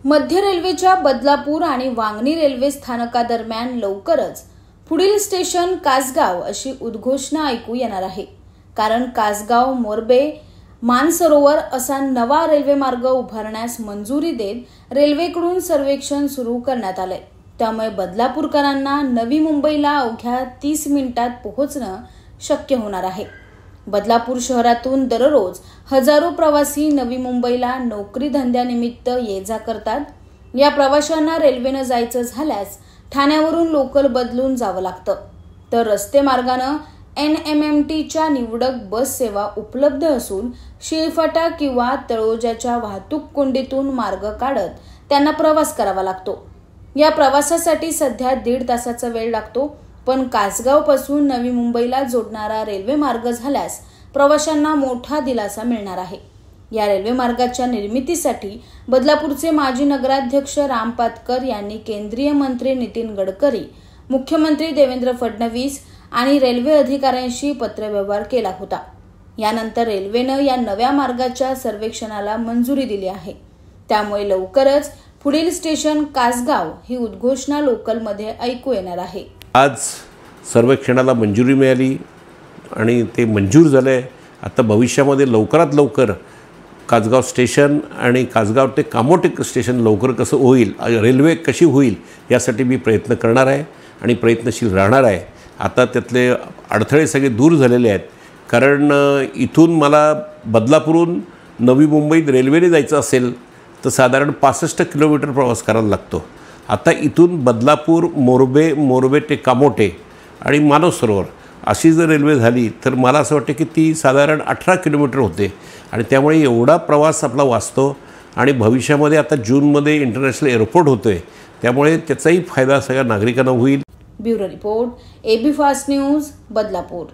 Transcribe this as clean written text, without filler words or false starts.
मध्य रेल्वेच्या बदलापूर आणि वांगणी रेल्वे स्थानकादरम्यान लवकरच पुढील स्टेशन कासगाव अशी उद्घोषणा ऐकू येणार आहे। कारण कासगाव मोरबे मानसरोवर असा नवा रेल्वे मार्ग उभारण्यास मंजुरी देत रेल्वेकडून सर्वेक्षण सुरू करण्यात आले। त्यामुळे बदलापूरकरांना नवी मुंबईला अवघ्या 30 मिनिटात पोहोचणं शक्य होणार आहे। बदलापूर शहरातून दररोज हजारो प्रवासी नवी मुंबईला नोकरी धंद्यानिमित्त ये-जा करतात। या प्रवाशांना रेल्वेने जायचं झाल्यास ठाण्यावरून लोकल बदलून जावं लागतं, तर रस्ते मार्गाने NMMTच्या निवडक बस सेवा उपलब्ध असून शिळफाटा किंवा तळोजाच्या वाहतूक कोंडीतून मार्ग काढत त्यांना प्रवास करावा लागतो। या प्रवासासाठी सध्या 1.5 तासाचा वेळ लागतो, पण कासगाव पासून नवी मुंबईला जोडणारा रेल्वे मार्ग झाल्यास प्रवाशांना मोठा दिलासा मिळणार आहे। या रेल्वे मार्गाच्या निर्मितीसाठी बदलापूरचे माजी नगराध्यक्ष राम पातकर यांनी केंद्रीय मंत्री नितीन गडकरी, मुख्यमंत्री देवेंद्र फडणवीस आणि रेल्वे अधिकाऱ्यांशी पत्रव्यवहार केला होता। यानंतर रेल्वेने या नव्या मार्गाच्या सर्वेक्षणाला मंजुरी दिली आहे। त्यामुळे लवकरच पुढील स्टेशन कासगाव ही उद्घोषणा लोकलमध्ये ऐकू येणार आहे। आज सर्वेक्षणाला मंजुरी मिळाली आणि ते मंजूर झाले। आता भविष्यामध्ये लवकरात लवकर कासगाव स्टेशन आणि कासगाव ते कामोटे स्टेशन लवकर कसं होईल, रेल्वे कशी होईल यासाठी मी प्रयत्न करणार आहे आणि प्रयत्नशील राहणार आहे। आता त्यातले अडथळे सगळे दूर झालेले आहेत, कारण इथून मला बदलापूरहून नवी मुंबईत रेल्वेने जायचं असेल तर साधारण 65 किलोमीटर प्रवास करायला लागतो। आता इथून बदलापूर मोरबे ते कामोटे आणि मानसरोवर अशी जर रेल्वे झाली तर मला असं वाटतं की ती साधारण 18 किलोमीटर होते आणि त्यामुळे एवढा प्रवास आपला वाचतो आणि भविष्यामध्ये आता जूनमध्ये इंटरनॅशनल एअरपोर्ट होतोय, त्यामुळे त्याचाही फायदा सगळ्या नागरिकांना होईल। Bureau report, AB fast news, Badlapur.